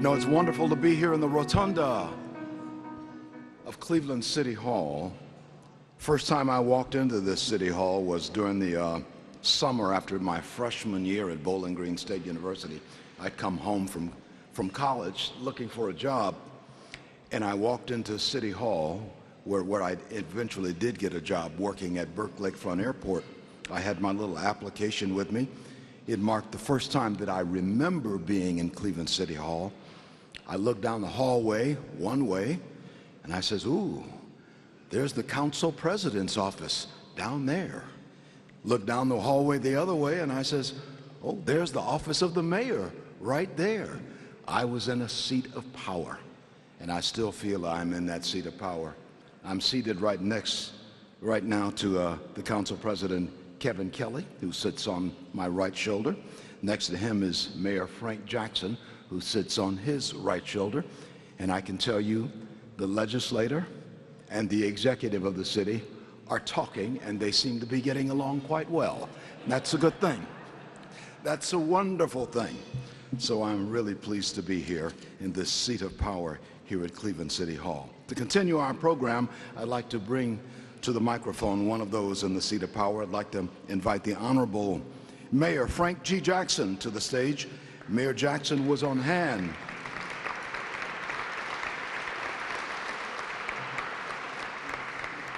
No, it's wonderful to be here in the rotunda of Cleveland City Hall. First time I walked into this City Hall was during the summer after my freshman year at Bowling Green State University. I'd come home from college looking for a job, and I walked into City Hall where I eventually did get a job working at Burke Lakefront Airport. I had my little application with me. It marked the first time that I remember being in Cleveland City Hall. I looked down the hallway one way, and I says, ooh, there's the council president's office down there. Looked down the hallway the other way, and I says, oh, there's the office of the mayor right there. I was in a seat of power, and I still feel I'm in that seat of power. I'm seated right now to the council president, Kevin Kelly, who sits on my right shoulder. Next to him is Mayor Frank Jackson, who sits on his right shoulder. And I can tell you, the legislator and the executive of the city are talking, and they seem to be getting along quite well. That's a good thing. That's a wonderful thing. So I'm really pleased to be here in this seat of power here at Cleveland City Hall. To continue our program, I'd like to bring to the microphone one of those in the seat of power. I'd like to invite the Honorable Mayor Frank G. Jackson to the stage. Mayor Jackson was on hand.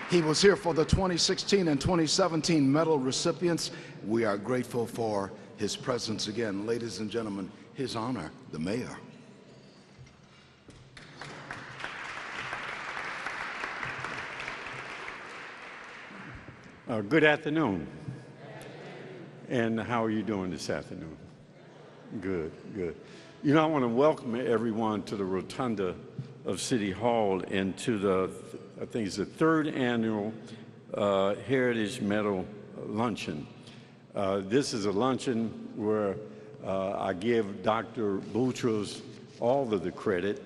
He was here for the 2016 and 2017 medal recipients. We are grateful for his presence again. Ladies and gentlemen, His Honor, the Mayor. Good afternoon. And how are you doing this afternoon? Good, good. You know, I want to welcome everyone to the rotunda of City Hall and to the, I think it's the third annual Heritage Medal Luncheon. This is a luncheon where I give Dr. Boutros all of the credit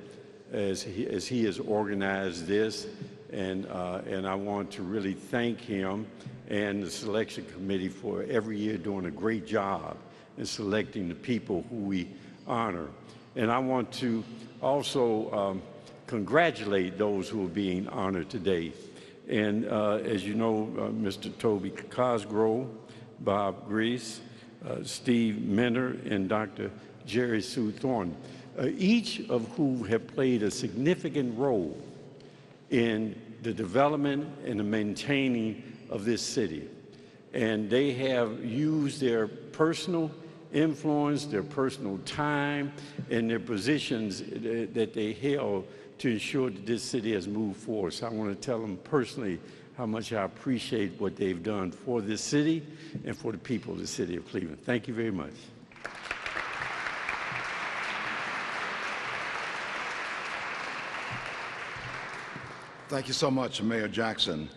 as he has organized this, and I want to really thank him and the selection committee for every year doing a great job in selecting the people who we honor. And I want to also congratulate those who are being honored today. And as you know, Mr. Toby Cosgrove, Bob Grease, Steve Minner, and Dr. Jerry Sue Thornton, each of whom have played a significant role in the development and the maintaining of this city. And they have used their personal influence, their personal time, and their positions that they held to ensure that this city has moved forward. So I want to tell them personally how much I appreciate what they've done for this city and for the people of the city of Cleveland. Thank you very much. Thank you so much, Mayor Jackson.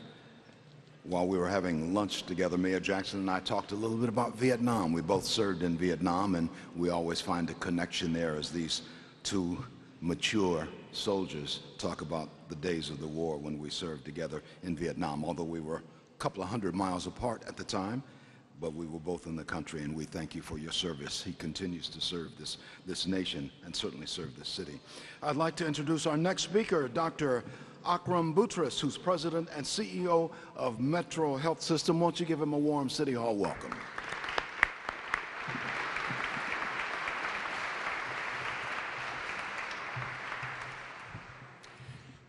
While we were having lunch together, Mayor Jackson and I talked a little bit about Vietnam. We both served in Vietnam, and we always find a connection there as these two mature soldiers talk about the days of the war when we served together in Vietnam, although we were a couple of 100 miles apart at the time, but we were both in the country, and we thank you for your service. He continues to serve this nation and certainly serve this city. I'd like to introduce our next speaker, Dr. Akram Boutros, who's President and CEO of Metro Health System. Won't you give him a warm City Hall welcome?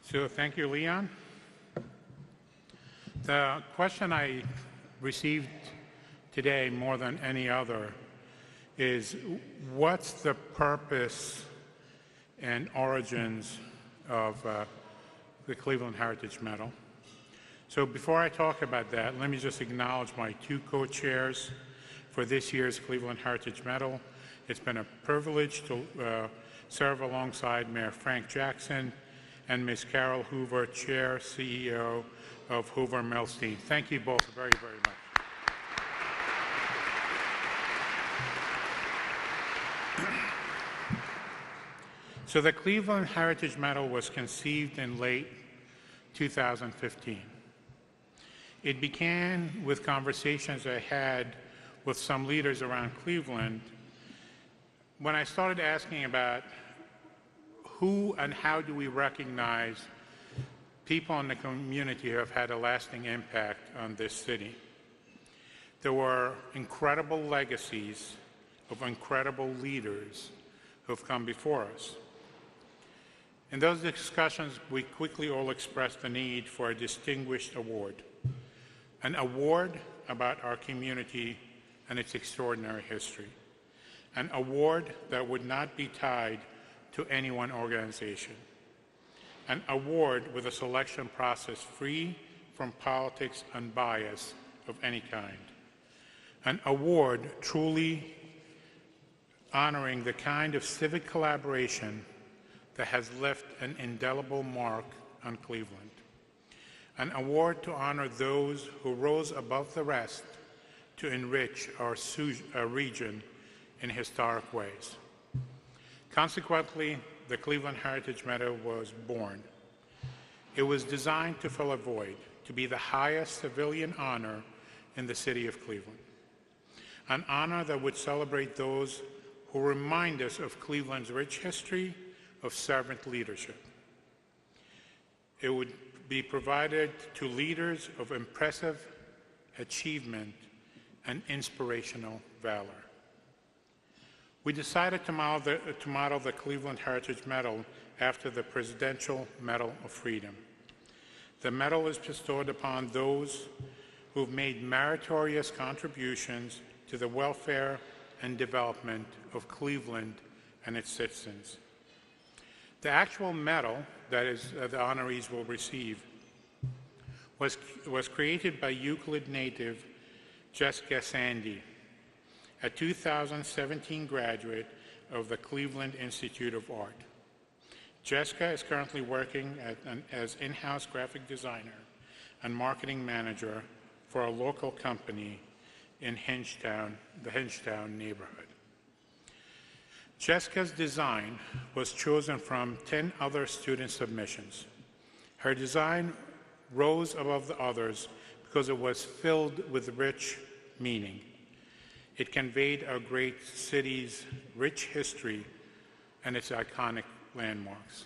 So thank you, Leon. The question I received today more than any other is, what's the purpose and origins of the Cleveland Heritage Medal? So before I talk about that, let me just acknowledge my two co-chairs for this year's Cleveland Heritage Medal. It's been a privilege to serve alongside Mayor Frank Jackson and Ms. Carol Hoover, Chair, CEO of Hoover Milstein. Thank you both very, very much. So the Cleveland Heritage Medal was conceived in late 2015. It began with conversations I had with some leaders around Cleveland when I started asking about who and how do we recognize people in the community who have had a lasting impact on this city? There were incredible legacies of incredible leaders who have come before us. In those discussions, we quickly all expressed the need for a distinguished award, an award about our community and its extraordinary history, an award that would not be tied to any one organization, an award with a selection process free from politics and bias of any kind, an award truly honoring the kind of civic collaboration that has left an indelible mark on Cleveland, an award to honor those who rose above the rest to enrich our region in historic ways. Consequently, the Cleveland Heritage Medal was born. It was designed to fill a void, to be the highest civilian honor in the city of Cleveland, an honor that would celebrate those who remind us of Cleveland's rich history of servant leadership. It would be provided to leaders of impressive achievement and inspirational valor. We decided to model the Cleveland Heritage Medal after the Presidential Medal of Freedom. The medal is bestowed upon those who have made meritorious contributions to the welfare and development of Cleveland and its citizens. The actual medal that the honorees will receive was created by Euclid native Jessica Sandy, a 2017 graduate of the Cleveland Institute of Art. Jessica is currently working as in-house graphic designer and marketing manager for a local company in the Hingetown neighborhood. Jessica's design was chosen from 10 other student submissions. Her design rose above the others because it was filled with rich meaning. It conveyed our great city's rich history and its iconic landmarks.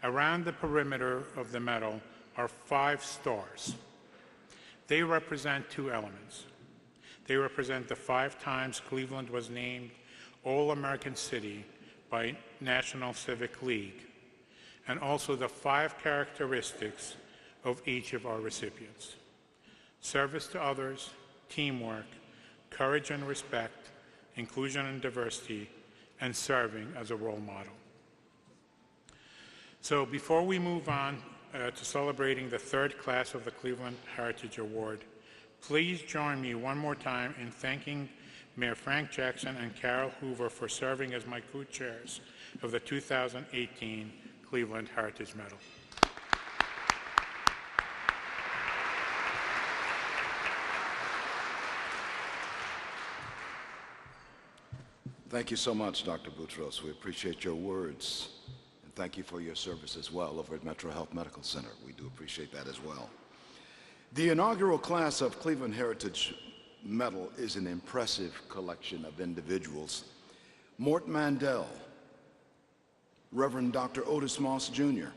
Around the perimeter of the medal are 5 stars. They represent 2 elements. They represent the 5 times Cleveland was named All-American City by National Civic League, and also the 5 characteristics of each of our recipients: service to others, teamwork, courage and respect, inclusion and diversity, and serving as a role model. So before we move on to celebrating the 3rd class of the Cleveland Heritage Award, please join me one more time in thanking Mayor Frank Jackson and Carol Hoover for serving as my co-chairs of the 2018 Cleveland Heritage Medal. Thank you so much, Dr. Boutros. We appreciate your words. And thank you for your service as well over at Metro Health Medical Center. We do appreciate that as well. The inaugural class of Cleveland Heritage Medal is an impressive collection of individuals. Mort Mandel, Reverend Dr. Otis Moss Jr.,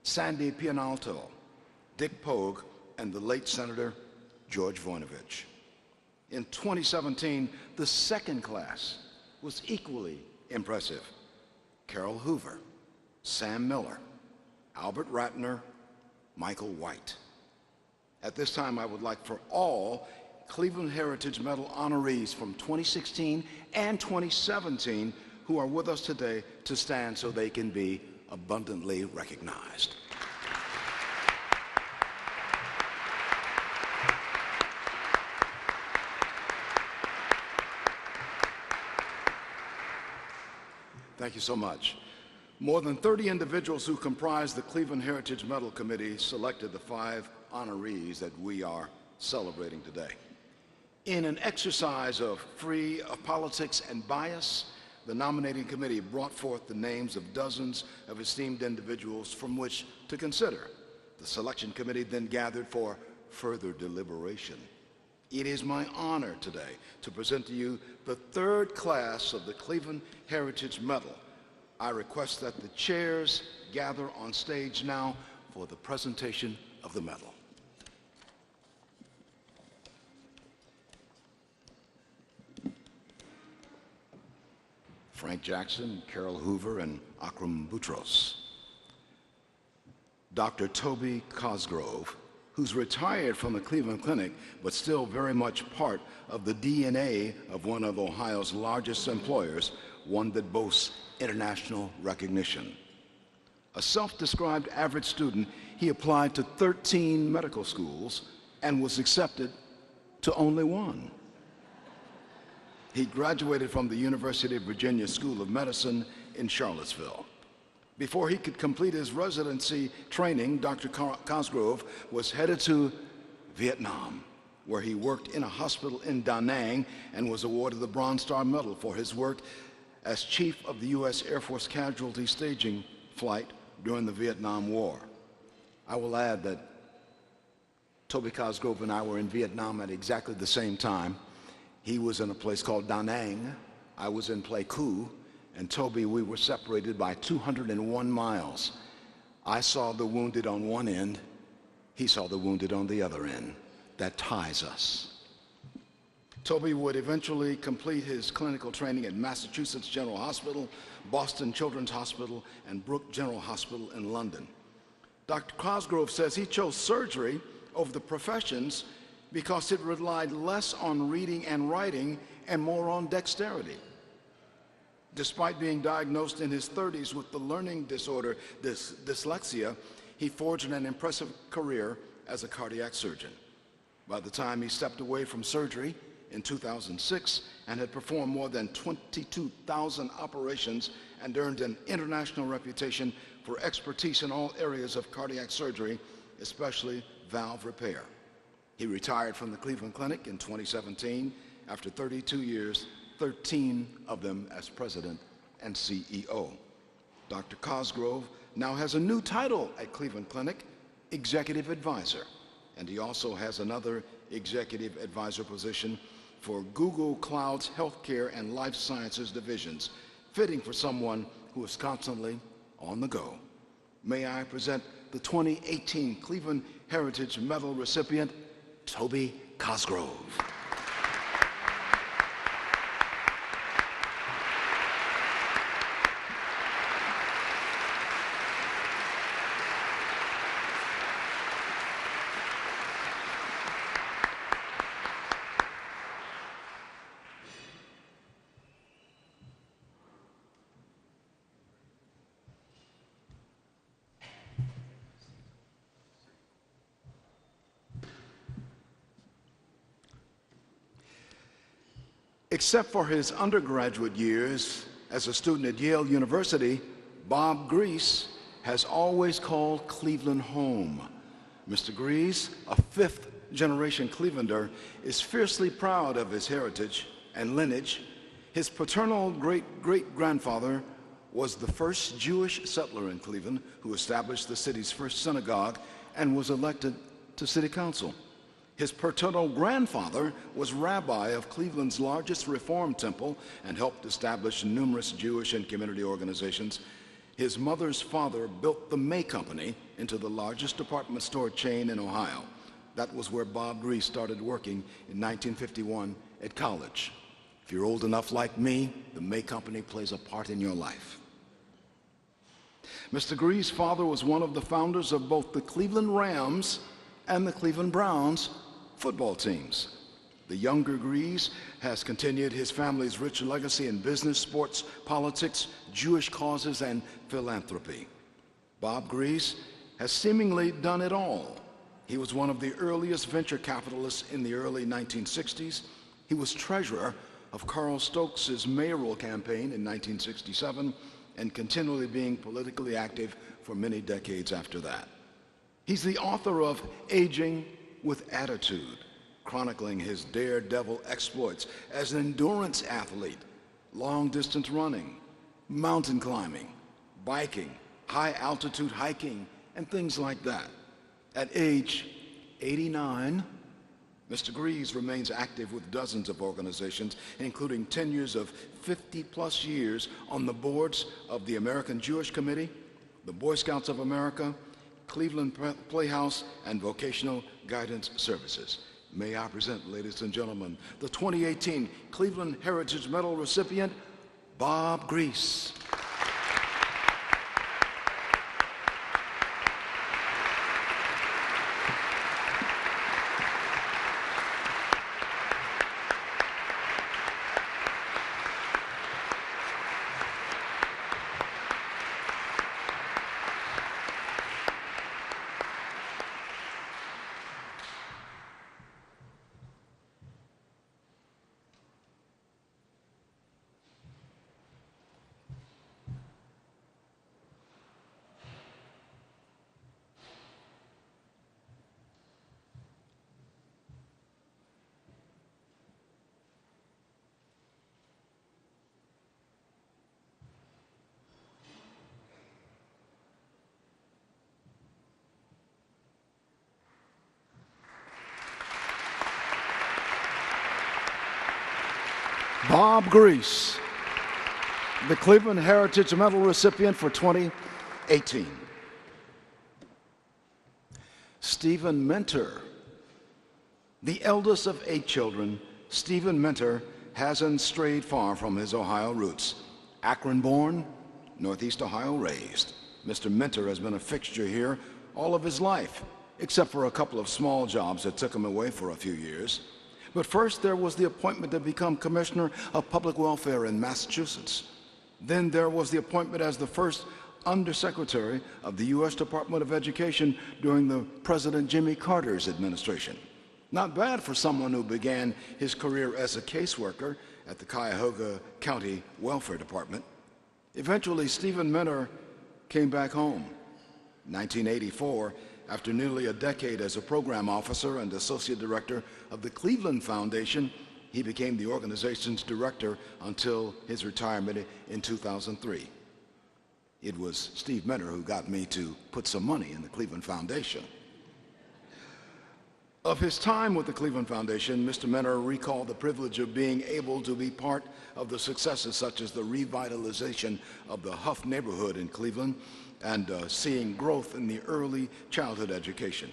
Sandy Pianalto, Dick Pogue, and the late Senator George Voinovich. In 2017, the 2nd class was equally impressive. Carol Hoover, Sam Miller, Albert Ratner, Michael White. At this time, I would like for all Cleveland Heritage Medal honorees from 2016 and 2017 who are with us today to stand so they can be abundantly recognized. Thank you so much. More than 30 individuals who comprise the Cleveland Heritage Medal Committee selected the 5 honorees that we are celebrating today. In an exercise of free of politics and bias, the nominating committee brought forth the names of dozens of esteemed individuals from which to consider. The selection committee then gathered for further deliberation. It is my honor today to present to you the 3rd class of the Cleveland Heritage Medal, I request that the chairs gather on stage now for the presentation of the medal. Frank Jackson, Carol Hoover, and Akram Boutros. Dr. Toby Cosgrove, who's retired from the Cleveland Clinic, but still very much part of the DNA of one of Ohio's largest employers, one that boasts international recognition. A self-described average student, he applied to 13 medical schools and was accepted to only one. He graduated from the University of Virginia School of Medicine in Charlottesville. Before he could complete his residency training, Dr. Cosgrove was headed to Vietnam, where he worked in a hospital in Da Nang and was awarded the Bronze Star Medal for his work as chief of the U.S. Air Force casualty staging flight during the Vietnam War. I will add that Toby Cosgrove and I were in Vietnam at exactly the same time. He was in a place called Da Nang. I was in Pleiku. And Toby, we were separated by 201 miles. I saw the wounded on one end. He saw the wounded on the other end. That ties us. Toby would eventually complete his clinical training at Massachusetts General Hospital, Boston Children's Hospital, and Brooke General Hospital in London. Dr. Cosgrove says he chose surgery over the professions because it relied less on reading and writing and more on dexterity. Despite being diagnosed in his 30s with the learning disorder, dyslexia, he forged an impressive career as a cardiac surgeon. By the time he stepped away from surgery in 2006 and had performed more than 22,000 operations and earned an international reputation for expertise in all areas of cardiac surgery, especially valve repair. He retired from the Cleveland Clinic in 2017 after 32 years, 13 of them as president and CEO. Dr. Cosgrove now has a new title at Cleveland Clinic, Executive Advisor, and he also has another Executive Advisor position for Google Cloud's Healthcare and Life Sciences divisions, fitting for someone who is constantly on the go. May I present the 2018 Cleveland Heritage Medal recipient, Toby Cosgrove. Except for his undergraduate years as a student at Yale University, Bob Grease has always called Cleveland home. Mr. Grease, a fifth-generation Clevelander, is fiercely proud of his heritage and lineage. His paternal great-great-grandfather was the first Jewish settler in Cleveland who established the city's first synagogue and was elected to city council. His paternal grandfather was rabbi of Cleveland's largest Reform temple and helped establish numerous Jewish and community organizations. His mother's father built the May Company into the largest department store chain in Ohio. That was where Bob Grease started working in 1951 at college. If you're old enough like me, the May Company plays a part in your life. Mr. Grease's father was one of the founders of both the Cleveland Rams and the Cleveland Browns football teams. The younger Grease has continued his family's rich legacy in business, sports, politics, Jewish causes, and philanthropy. Bob Grease has seemingly done it all. He was one of the earliest venture capitalists in the early 1960s. He was treasurer of Carl Stokes' mayoral campaign in 1967 and continually being politically active for many decades after that. He's the author of Aging with Attitude, chronicling his daredevil exploits as an endurance athlete, long-distance running, mountain climbing, biking, high-altitude hiking, and things like that. At age 89, Mr. Greaves remains active with dozens of organizations, including tenures of 50-plus years on the boards of the American Jewish Committee, the Boy Scouts of America, Cleveland Playhouse, and Vocational Guidance Services. May I present, ladies and gentlemen, the 2018 Cleveland Heritage Medal recipient, Bob Grease. Bob Grease, the Cleveland Heritage Medal recipient for 2018. Stephen Mentor, the eldest of 8 children, Stephen Mentor hasn't strayed far from his Ohio roots. Akron born, Northeast Ohio raised. Mr. Mentor has been a fixture here all of his life, except for a couple of small jobs that took him away for a few years. But first, there was the appointment to become Commissioner of Public Welfare in Massachusetts. Then there was the appointment as the first Undersecretary of the U.S. Department of Education during the President Jimmy Carter's administration. Not bad for someone who began his career as a caseworker at the Cuyahoga County Welfare Department. Eventually, Stephen Mentor came back home. In 1984, after nearly a decade as a program officer and associate director of the Cleveland Foundation, he became the organization's director until his retirement in 2003. It was Steve Mentor who got me to put some money in the Cleveland Foundation. Of his time with the Cleveland Foundation, Mr. Mentor recalled the privilege of being able to be part of the successes such as the revitalization of the Huff neighborhood in Cleveland and seeing growth in the early childhood education.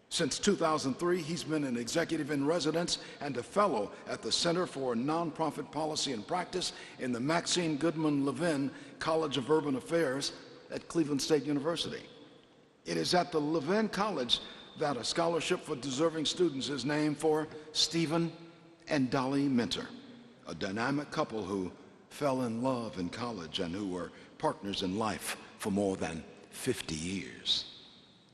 Since 2003, he's been an executive in residence and a fellow at the Center for Nonprofit Policy and Practice in the Maxine Goodman Levin College of Urban Affairs at Cleveland State University. It is at the Levin College that a scholarship for deserving students is named for Stephen and Dolly Mentor, a dynamic couple who fell in love in college and who were partners in life for more than 50 years.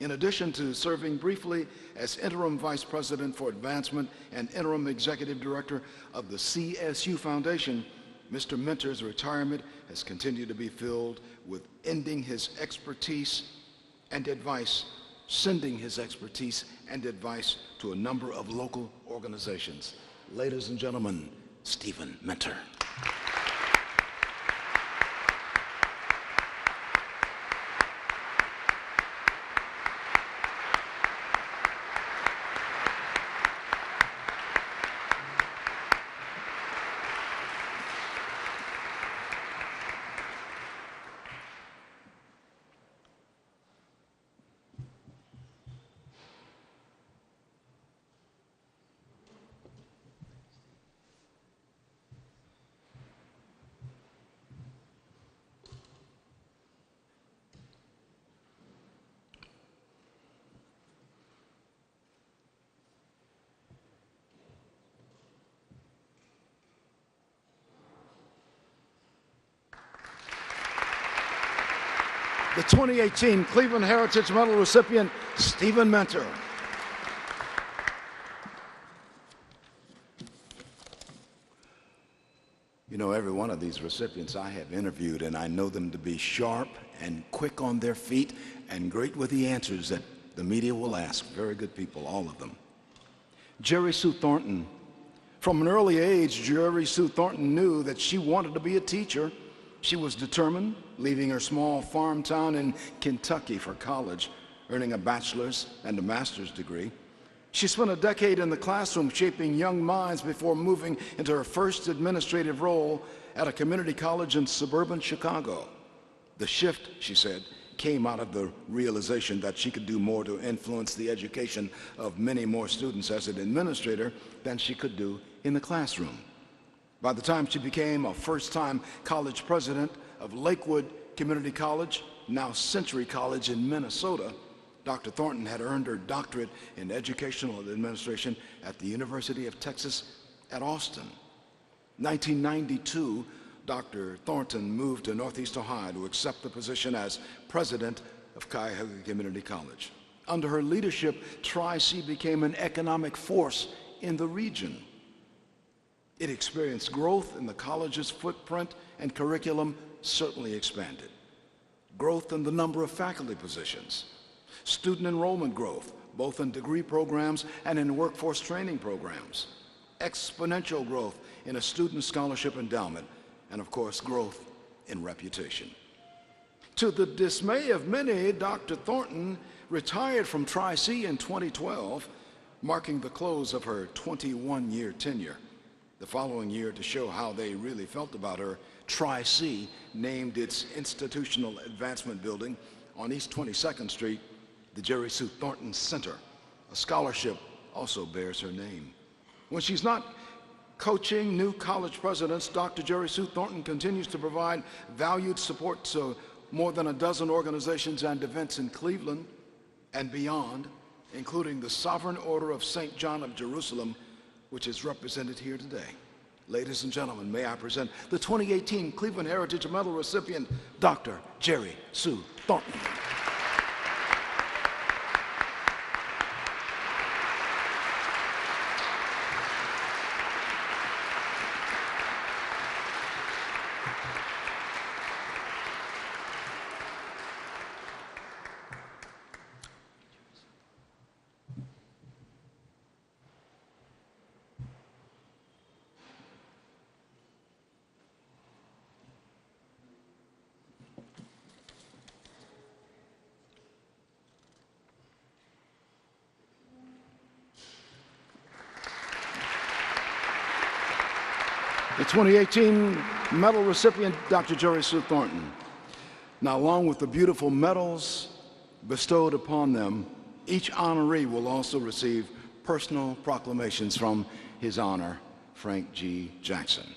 In addition to serving briefly as interim vice president for advancement and interim executive director of the CSU Foundation, Mr. Mentor's retirement has continued to be filled with sending his expertise and advice to a number of local organizations. Ladies and gentlemen, Stephen Mentor. The 2018 Cleveland Heritage Medal recipient, Stephen Mentor. You know, every one of these recipients I have interviewed, and I know them to be sharp and quick on their feet and great with the answers that the media will ask. Very good people, all of them. Jerry Sue Thornton. From an early age, Jerry Sue Thornton knew that she wanted to be a teacher. She was determined, leaving her small farm town in Kentucky for college, earning a bachelor's and a master's degree. She spent a decade in the classroom shaping young minds before moving into her first administrative role at a community college in suburban Chicago. The shift, she said, came out of the realization that she could do more to influence the education of many more students as an administrator than she could do in the classroom. By the time she became a first-time college president of Lakewood Community College, now Century College in Minnesota, Dr. Thornton had earned her doctorate in educational administration at the University of Texas at Austin. 1992, Dr. Thornton moved to Northeast Ohio to accept the position as president of Cuyahoga Community College. Under her leadership, Tri-C became an economic force in the region. It experienced growth, and the college's footprint and curriculum certainly expanded. Growth in the number of faculty positions, student enrollment growth, both in degree programs and in workforce training programs, exponential growth in a student scholarship endowment, and of course, growth in reputation. To the dismay of many, Dr. Thornton retired from Tri-C in 2012, marking the close of her 21-year tenure. The following year, to show how they really felt about her, Tri-C named its institutional advancement building on East 22nd Street the Jerry Sue Thornton Center. A scholarship also bears her name. When she's not coaching new college presidents, Dr. Jerry Sue Thornton continues to provide valued support to more than a dozen organizations and events in Cleveland and beyond, including the Sovereign Order of St. John of Jerusalem, which is represented here today. Ladies and gentlemen, may I present the 2018 Cleveland Heritage Medal recipient, Dr. Jerry Sue Thornton. The 2018 medal recipient, Dr. Jerry Sue Thornton. Now, along with the beautiful medals bestowed upon them, each honoree will also receive personal proclamations from his honor, Frank G. Jackson.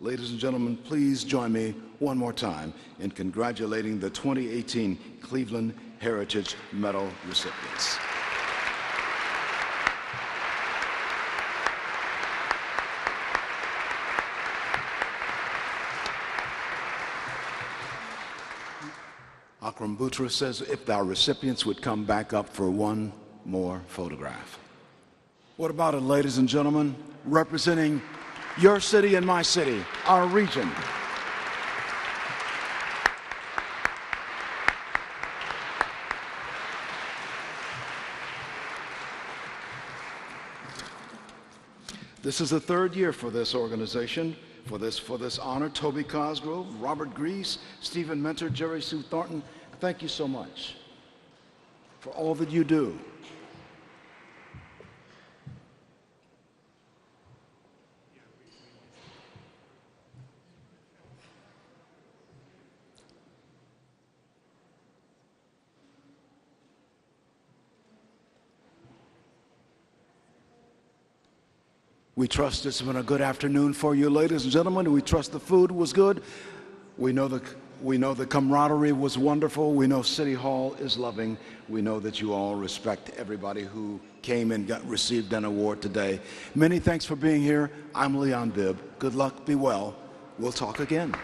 Ladies and gentlemen, please join me one more time in congratulating the 2018 Cleveland Heritage Medal recipients. Akram Butra says if our recipients would come back up for one more photograph. What about it, ladies and gentlemen? Representing your city and my city, our region. This is the third year for this organization, for this honor. Toby Cosgrove, Robert Grease, Stephen Mentor, Jerry Sue Thornton, thank you so much for all that you do. We trust it's been a good afternoon for you, ladies and gentlemen. We trust the food was good. We know the camaraderie was wonderful. We know City Hall is loving. We know that you all respect everybody who came and received an award today. Many thanks for being here. I'm Leon Bibb. Good luck. Be well. We'll talk again.